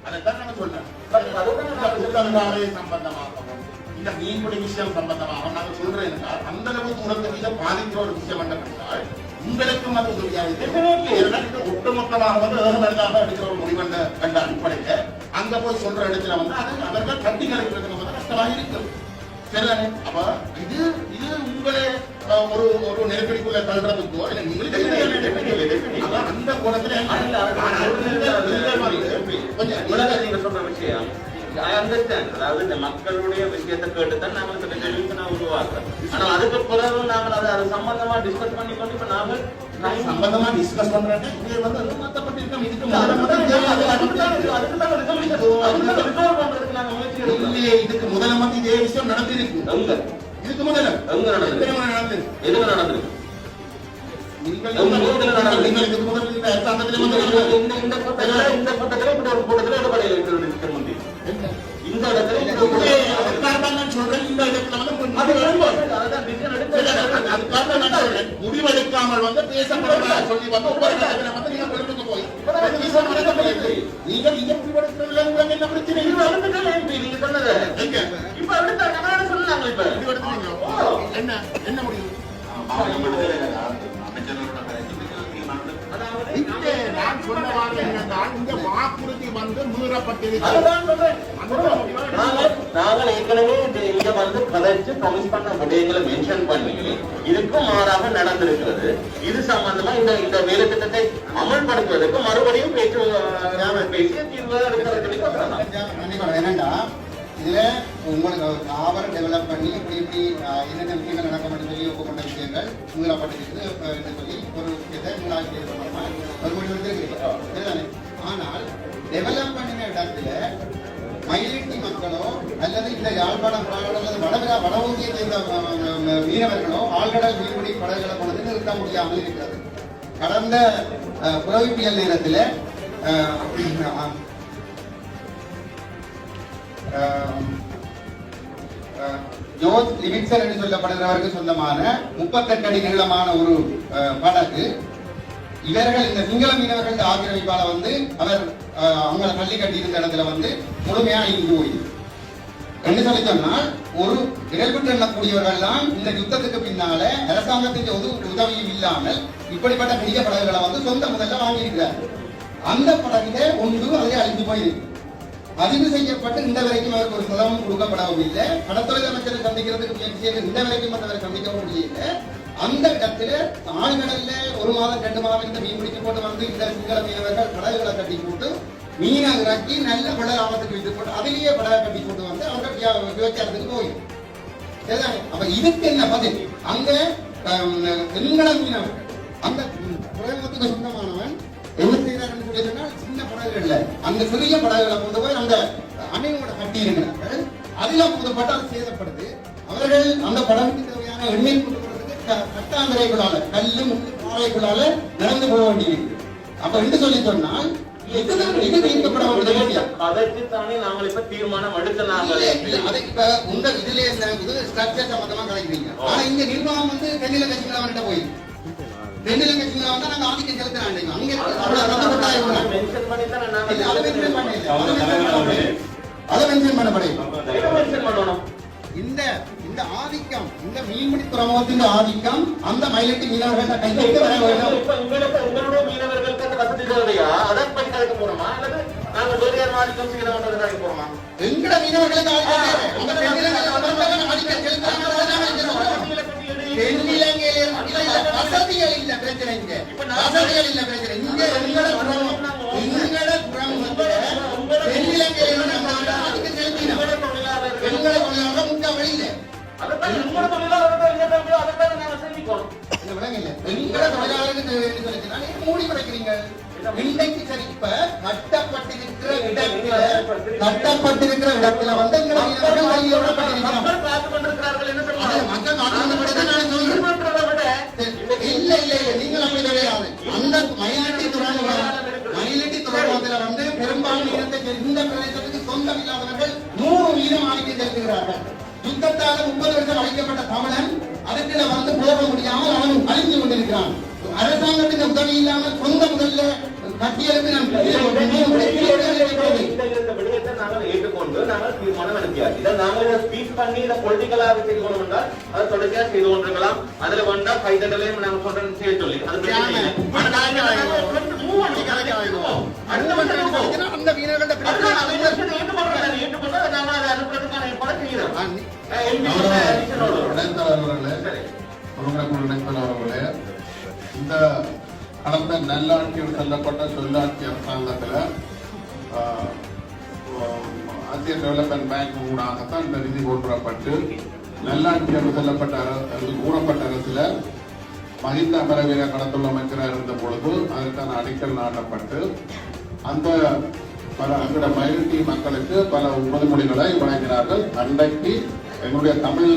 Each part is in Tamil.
அதைத்தான் நாங்க சொல்றேன். சம்பந்தமாகவும் இந்த மீன்பிடி விஷயம் சம்பந்தமாக நாங்க சொல்றேன் என்றால் அந்த அளவு தூரத்துக்கு இதை பாதிக்கிற ஒரு விஷயம் என்றால் உங்களுக்கும் அது உதவியாக ஒட்டுமொத்தமாக வந்து ஏகமனதாக எடுக்கிற ஒரு முடிவென்ற என்ற அடிப்படையில் அங்க போய் சொல்ற இடத்துல வந்து அது அவர்கள் கட்டி கலைக்கிறதுக்கு வந்து கஷ்டமாக இருக்கும். சரிதானே? அப்ப இது இது உங்களை ஒரு நெருக்கடிக்குள்ள தள்ளுறதுக்கோ அந்த குணத்துல நீங்க சொல்ற விஷயம் I understand. அதாவது இந்த மக்களுடைய விஷயத்தை கேட்டுதான் நாம இந்த டெலிவிஷனை உருவாக்குறோம். ஆனா அதுக்கு பிறகு நாங்கள் அது சம்பந்தமா டிஸ்கஸ் பண்ணி கொண்டு இப்ப நாங்கள் சம்பந்தமா டிஸ்கஸ் பண்றேன் இது வந்து மத்தப்பட்டு இருக்கோம். இதுக்கு இதுக்கு முதல்ல வந்து இதே விஷயம் நடந்திருக்கு. இதுக்கு முதல்ல நடந்திருக்கு. எதுவும் நடந்திருக்கு. உங்களுக்கு முதல்ல இந்த அரசாங்கத்திலே இந்த கூட்டத்தில் இப்படி ஒரு கூட்டத்தில் இந்த இடத்துல முடிவெடுக்காமல் வந்து பேசப்படுறதா சொல்லி வந்து ஒவ்வொரு இடத்துல வந்து நீங்க கொண்டு போய் நீங்க முடிவெடுக்கிறதுல என்ன பிரச்சனை நீங்க சொன்னது இப்ப அடுத்த சொன்னாங்க இப்ப என்ன என்ன முடிவு நான் சொன்னவாறு என்னென்றால் இந்த வாக்குறுதி வந்து மீறப்பட்டிருக்கிறது. நாங்கள் ஏற்கனவே இங்க வந்து கதைச்சு ப்ராமிஸ் பண்ண விடயங்களை மென்ஷன் பண்ணி இதுக்கும் மாறாக நடந்திருக்கிறது. இது சம்பந்தமா இந்த வேலை திட்டத்தை அமல்படுத்துவதற்கு மறுபடியும் பேசிய தீர்வு என்னண்டா இதுல உங்களுக்கு தாவரம் டெவலப் பண்ணி இப்படி இப்படி என்னென்ன விஷயங்கள் நடக்க மாட்டேன்னு சொல்லி ஒப்புக்கொண்ட விஷயங்கள் மீறப்பட்டிருக்கு என்று சொல்லி ஒரு விஷயத்தை ஒரு முடிவு எடுத்திருக்கிறீங்க. ஆனால் டெவலப் பண்ணின இடத்துல மயிலிட்டி மக்களோ அல்லது இந்த யாழ்ப்பாணம் அல்லது வடவூதியை சேர்ந்த மீனவர்களோ ஆழ்கடல் மீன்பிடி படகுகளை கொண்டு நிறுத்த முடியாமல் இருக்கிறது. கடந்த புறவிப்பியல் நேரத்தில் ஜோர்ஜ் லிவிங்ஸ்டன் என்று சொல்லப்படுகிறவருக்கு சொந்தமான 38 அடி நீளமான ஒரு படகு இவர்கள் இந்த சிங்கள மீனவர்கள் ஆக்கிரமிப்பால வந்து அவர் அவங்களை பள்ளி கட்டி இருந்த இடத்துல வந்து முழுமையா இங்கு போய் என்ன சொல்லி சொன்னால் ஒரு விரல்விட்டு எண்ணக்கூடியவர்கள் தான் இந்த யுத்தத்துக்கு பின்னால அரசாங்கத்தின் உதவியும் இல்லாமல் இப்படிப்பட்ட பெரிய படகுகளை வந்து சொந்த முதல்ல வாங்கியிருக்கிறார்கள். அந்த படகுல ஒன்று அதிலே அழிந்து போயிருக்கு. பதிவு செய்யப்பட்டு இந்த வரைக்கும் அவருக்கு ஒரு சதவீதம் கொடுக்கப்படவும் இல்லை. கடற்தொழில் அமைச்சரை சந்திக்கிறதுக்கு முயற்சி செய்து இந்த வரைக்கும் அவரை சந்திக்கவும் முடியல. அந்த இடத்துல ஆழ்கடல்ல 1 மாதம் 2 மாதம் இந்த மீன் பிடிச்சு போட்டு வந்து இந்த சிங்கள மீனவர்கள் படகுகளை கட்டி போட்டு மீனை இறக்கி நல்ல பட ஆபத்துக்கு வைத்து போட்டு அதிலேயே படகை கட்டி போட்டு வந்து அவர்கள் விவசாயத்துக்கு போயிடும். அப்ப இதுக்கு என்ன பதில்? அங்க சிங்கள மீனவர்கள் அந்த துறைமுகத்துக்கு சொந்தமானவன் என்ன செய்யறாருன்னு சொல்லி சொன்னால் சின்ன படகுகள்ல அந்த சிறிய படகுகளை கொண்டு போய் அந்த அணையோட கட்டி இருக்கிறார்கள். அதுல புதுப்பட்டு அது சேதப்படுது. அவர்கள் அந்த படகுக்கு தேவையான எண்ணெய் கொண்டு போறதுக்கு கட்டாந்தரைகளால கல்லு முள்ளு பாறைகளால நடந்து போக வேண்டியிருக்கு. அப்ப என்று சொல்லி சொன்னால் அதற்குத்தானே நாங்கள் இப்ப தீர்மானம் எடுத்தனாங்க. அதை இப்ப உங்க இதுல ஸ்ட்ரக்சர் சம்பந்தமா கலைக்கிறீங்க. ஆனா இங்க நிர்வாகம் வந்து தென்னில கட்சிகள அவர்கிட்ட போய் தென்னில கட்சிகள வந்து நாங்க ஆதிக்கம் செலுத்துறாங்க. அங்க அதை மென்ஷன் பண்ணப்படும். இந்த இந்த ஆதிக்கம் இந்த மீன்பிடி துறைமுகத்தின் ஆதிக்கம் அந்த மயிலட்டி மீனவர்கள் கைக்கு வர வேண்டும். உங்களுடைய மீனவர்களுக்கு அந்த வசதி தேவையா? அதன் படி கலைக்க போறோமா அல்லது நாங்க வேறு யாரும் ஆதிக்கம் செய்யறவங்க போறோமா? எங்கட மீனவர்களுக்கு ஆதிக்கம் தென்னிலங்கையில் வசதிகள் இல்ல பிரச்சனை. இங்க வசதிகள் இல்ல பிரச்சனை. இங்க எங்கட தென்னிலங்கையில் ஆதிக்கம் செலுத்தினோம். எங்களை தொழிலாளர் முக்கா வழியில மூடி மறைக்கிறீங்க. இன்றைக்கு சரி இப்ப கட்டப்பட்டிருக்கிற இடத்துல வந்து இல்ல இல்ல நீங்கள் அப்படி கிடையாது. அந்த மயிலட்டி துறைமுகத்தில் வந்து பெரும்பாலும் இனத்தை இந்த பிரதேசத்துக்கு சொந்தம் இல்லாதவர்கள் 100 வீதம் ஆதிக்கம் செலுத்துகிறார்கள். யுத்தத்தால 30 வருஷம் அழைக்கப்பட்ட தமிழன் அதுக்குள்ள வந்து போக முடியாமல் அவன் அழிந்து கொண்டிருக்கிறான். அரசாங்கத்தின் உதவி இல்லாமல் சொந்த முதல்ல கட்டியெழுத்து பண்ணி இதை பொலிட்டிக்கலா செய்து கொண்டு வந்தால் அதை தொடர்ச்சியா செய்து கொண்டிருக்கலாம். அதுல வந்தா கைதட்டலையும் நாங்க சொல்றேன் செய்ய சொல்லி அது அந்த வீரர்களோட இந்த கடந்த நல்லாட்சியில் சொல்லப்பட்ட சொல்லாட்சி அரசாங்கத்துல ஆசிய டெவலப்மெண்ட் பேங்க் ஊடாகத்தான் இந்த நிதி கொண்டுவரப்பட்டு நல்லாட்சி என்று சொல்லப்பட்ட கூறப்பட்ட அரசுல மஹிந்த அமரவீர கடத்துள்ள அமைச்சராக இருந்த பொழுது அதற்கான அடிக்கல் நாட்டப்பட்டு அந்த பல அங்கட மைனாரிட்டி மக்களுக்கு பல உறுதிமொழிகளை வழங்கினார்கள். அன்றைக்கு எங்களுடைய தமிழ்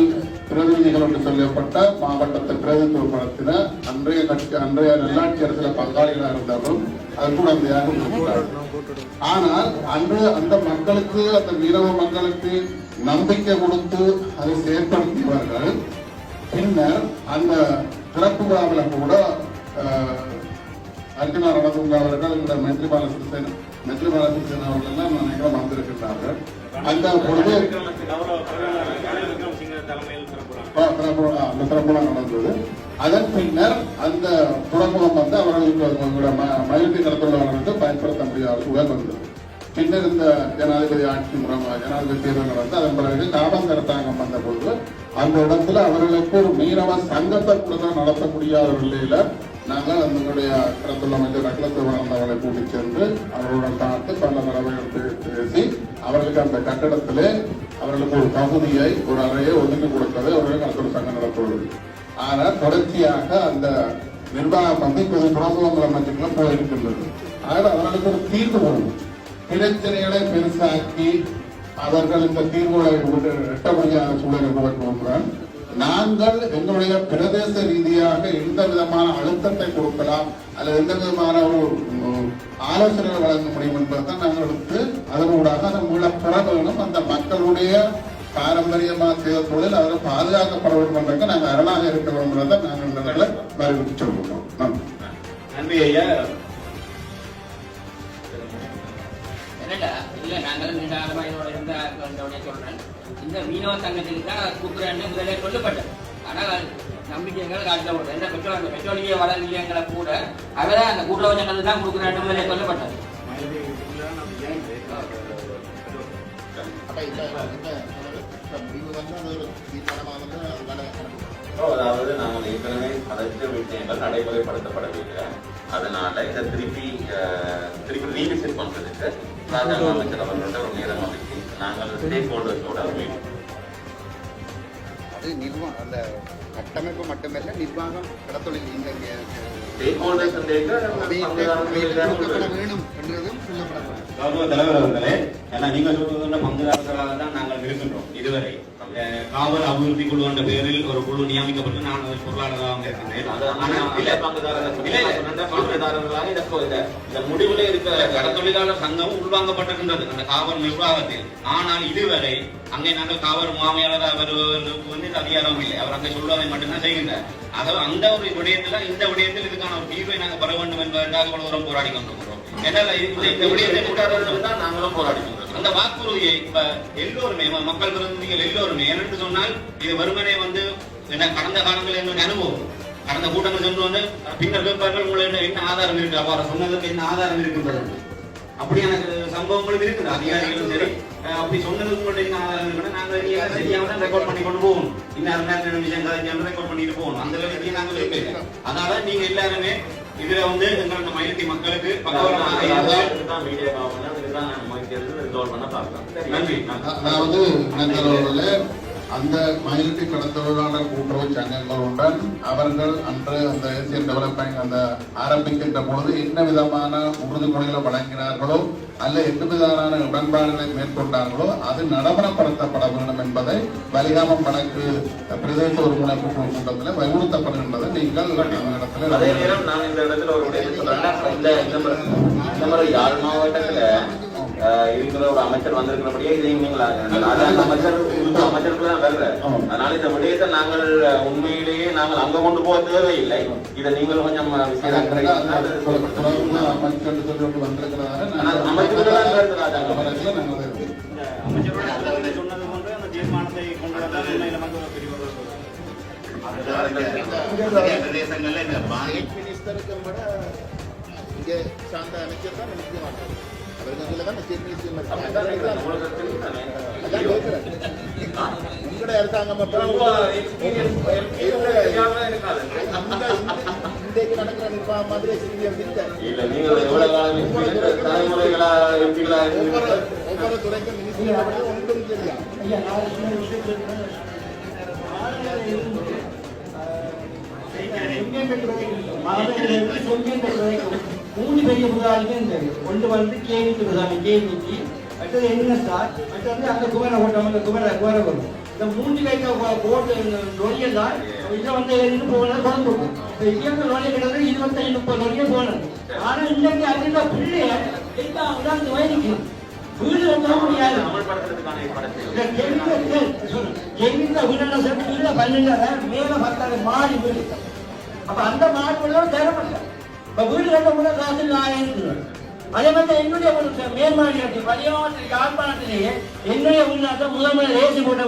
பிரதிநிதிகள் என்று சொல்லப்பட்ட மாவட்டத்தை பிரதிநிதித்துவப்படுத்தின அன்றைய நல்லாட்சி அரசுல பங்காளிகளாக இருந்தவரும் அது கூட அந்த யாரும் இருக்கிறார்கள். ஆனால் அன்று அந்த மக்களுக்கு அந்த மீனவ மக்களுக்கு நம்பிக்கை கொடுத்து அதை செயற்படுத்தியவர்கள் பின்னர் அந்த திறப்பு விழாவில் கூட அர்ஜுனா ரணதுங்க அவர்கள் இந்த மைத்ரிபால சிறிசேன அவர்கள் எல்லாம் நினைக்கிறோம் வந்திருக்கின்றார்கள். அந்த பொழுது அந்த திறப்புலாம் நடந்தது. அதன் பின்னர் அந்த துறைமுகம் வந்து அவர்களுக்கு மகிழ்ச்சி நடத்துள்ளவர்களுக்கு பயன்படுத்த முடியாத சூழல் வந்தது. பின்னர் இந்த ஜனாதிபதி ஆட்சி முறை ஜனாதிபதி தேர்தல் நடந்து அதன் பிறகு காபம் அரசாங்கம் வந்த பொழுது அந்த இடத்துல அவர்களுக்கு ஒரு மீனவ சங்கத்தை கூட நடத்த முடியாத நிலையில நாங்கள் அதனுடைய கடத்துள்ள அமைச்சர் அகிலத்தை வளர்ந்தவர்களை கூட்டி சென்று அவர்களுடன் பார்த்து பல தடவைகள் பேசி அவர்களுக்கு அந்த கட்டடத்திலே அவர்களுக்கு ஒரு பகுதியை ஒரு அறையை ஒதுக்கி கொடுத்தது அவர்கள் கடத்தொழில் சங்கம் நடத்துவது. ஆனால் தொடர்ச்சியாக அந்த நிர்வாகம் வந்து இப்போது துறைமுகங்கள் அமைச்சுக்குள்ள போயிருக்கின்றது. ஆனால் அவர்களுக்கு ஒரு தீர்வு வரும் பிரச்சனைகளை பெருசாக்கி அவர்கள் இந்த தீர்வுகளை எட்ட முடியாத சூழலை உருவாக்குகிறார். நாங்கள் எங்களுடைய பிரதேச ரீதியாக எந்த விதமான அழுத்தத்தை கொடுக்கலாம் அல்லது எந்த விதமான ஒரு ஆலோசனைகள் வழங்க முடியும் என்பதுதான் நாங்கள் எடுத்து அதனூடாக நம்மள பெற வேணும். அந்த மக்களுடைய பாரம்பரியமாக செய்த தொழில் அதில் பாதுகாக்கப்பட வேண்டும் என்றது நாங்கள் அரணாக இருக்க வேண்டும் தான் நாங்கள் இந்த நிலை வலியுறுத்தி சொல்லுகிறோம். நன்றி ஐயா. இல்ல நாங்கள் நீண்ட காலமா என்னோட இருந்த சொல்றேன். இந்த மீனவ சங்கத்துக்கு தான் கூப்பிடுறேன்னு முதலே சொல்லப்பட்டது. ஆனால் நம்பிக்கைகள் காட்ட விடுறது எந்த பெட்ரோலிய வள நிலையங்களை கூட அவரை அந்த கூட்டுறவு சங்கத்துக்கு தான் கொடுக்குறேன்னு முதலே சொல்லப்பட்டது. அதாவது நாங்கள் ஏற்கனவே பதற்ற விஷயங்கள் நடைமுறைப்படுத்தப்படவில்லை. அதனால இதை திருப்பி ரீவிசிட் பண்றதுக்கு ராஜாங்க அமைச்சர் அவர்களோட ஒரு நேரம் அமைச்சு நாங்கள் ஸ்டேக் ஹோல்டர்ஸோட அது அந்த கட்டமைப்பு மட்டுமல்ல நிர்வாகம் கடத்தொழில் ஸ்டேக் ஹோல்டர்ஸ் வேணும் என்றதும் சொல்லப்படலாம். கௌரவ தலைவர் அவர்களே, ஏன்னா நீங்க சொல்றதுள்ள பங்குதாரர்களாக தான் நாங்கள் இருக்கின்றோம். இதுவரை காவல் அபிவிருத்தி குழு என்ற பெயரில் ஒரு குழு நியமிக்கப்பட்டு நான் பொருளாளராக இருக்கின்றேன். இந்த முடிவுல இருக்கிற கடத்தொழிலாளர் சங்கம் உள்வாங்கப்பட்டிருக்கின்றது அந்த காவல் நிர்வாகத்தில். ஆனால் இதுவரை அங்கே நாங்கள் காவல் முகாமையாளர் அவருக்கு வந்து அதிகாரம் இல்லை. அவர் அங்கே சொல்வதை மட்டும்தான் செய்கின்றார். அதாவது அந்த ஒரு விடயத்துல இந்த விடயத்தில் இதுக்கான ஒரு தீர்வை நாங்கள் பெற வேண்டும் என்பதற்காக இவ்வளவு தூரம் போராடி கொண்டிருக்கிறோம். இந்த விடயத்தை கூட்டாளர்கள் நாங்களும் போராடி கொண்டிருக்கிறோம். அந்த வாக்குறுதியை இப்ப எல்லோருமே மக்கள் பிரதிநிதிகள் எல்லோருமே என்னென்று சொன்னால் இது வெறுமனே வந்து கடந்த காலங்களில் என்னுடைய அனுபவம் கடந்த கூட்டங்கள் சென்று வந்து பின்னர் கேட்பார்கள் உங்களுக்கு என்ன ஆதாரம் இருக்கு அவரை சொன்னதுக்கு என்ன ஆதாரம் இருக்கின்றது அப்படியான சம்பவங்களும் இருக்குது. அதிகாரிகளும் சரி அப்படி சொன்னதுக்கு உங்கள்ட்ட என்ன ஆதாரம் இருக்குன்னா நாங்கள் சரியாக தான் ரெக்கார்ட் பண்ணி கொண்டு போகணும். இன்னும் 2 விஷயம் ரெக்கார்ட் பண்ணிட்டு போகணும். அந்த அளவுக்கு நாங்கள் இருப்பீங்க. அதனால நீங்க எல்லாருமே இதுல வந்து எங்களோட மைனாரிட்டி மக்களுக்கு நன்றி. அதாவது அந்த மைனாரிட்டி கடத்தொழிலாளர் கூட்டுறவு சங்கங்களுடன் அவர்கள் அன்று அந்த ஏசியன் டெவலப்மெண்ட் அந்த ஆரம்பிக்கின்ற பொழுது என்ன விதமான உறுதிமொழிகளை வழங்கினார்களோ அல்ல எந்த விதமான உடன்பாடுகளை மேற்கொண்டார்களோ அது நடைமுறைப்படுத்தப்பட வேண்டும் என்பதை வலிகாமம் வழக்கு பிரதேச ஒருங்கிணைப்பு கூட்டத்தில் வலியுறுத்தப்படுகின்றது. நீங்கள் அதே நேரம் நான் இந்த இடத்துல ஒரு யாழ் மாவட்டத்துல இருக்கிற ஒரு அமைச்சர் வந்திருக்கிறபடியே இதையும் நீங்கள் அமைச்சருக்கு தான் வருற. அதனால இந்த விடயத்தை நாங்கள் உண்மையிலேயே நாங்கள் அங்க கொண்டு போக தேவையில்லை. இதை நீங்கள் கொஞ்சம் சொன்னது போன்று அந்த தீர்மானத்தை கொண்டு பிரதேசங்கள்ல இந்த மினிஸ்டருக்கும் விட இங்கே சார்ந்த அமைச்சர் தான் முக்கியமானது. அவர்கள் தான் சீஃப் மினிஸ்டர் உங்களுடைய அரசாங்கம் இன்றைக்கு நடக்கிற நிர்வாகம் மாதிரி இல்ல நீங்கள் எவ்வளவு காலம் தலைமுறைகளா எம்பிகளா ஒவ்வொரு துறைக்கும் மினிஸ்டர் ஒன்றும் தெரியும். மூணு பெரிய முதலாளிகள் ஒன்று வந்து கேவிக்கு முதலாளி கேவிக்கு அடுத்தது என்ன சார் அடுத்தது அந்த குமர ஓட்டம் அந்த குமர வரும் இந்த மூன்று பேருக்கு போட்டு நொடியல் தான் இதில் வந்து இருந்து போகணும் குறைஞ்சிருக்கும். இப்போ இயக்க நொடிய கிட்டத்தட்ட 25-30 நொடிய போனது. ஆனால் இன்றைக்கு அதில் பிள்ளைய எல்லாம் உதாரணத்து வயதுக்கு வீடு வைக்க முடியாது. ஜெயில வீடு சேர்த்து கீழே 12,000 மேலே 10,000 மாடி வீடு. அப்ப அந்த மாடு தேவைப்பட்ட இப்ப வீடு கட்ட கூட காசு 1000. அதே மாதிரி என்னுடைய மேல்மாநிலத்தில் பரிமாற்ற யாழ்ப்பாணத்திலேயே என்னுடைய வீடு முதல் ரேசி போட்ட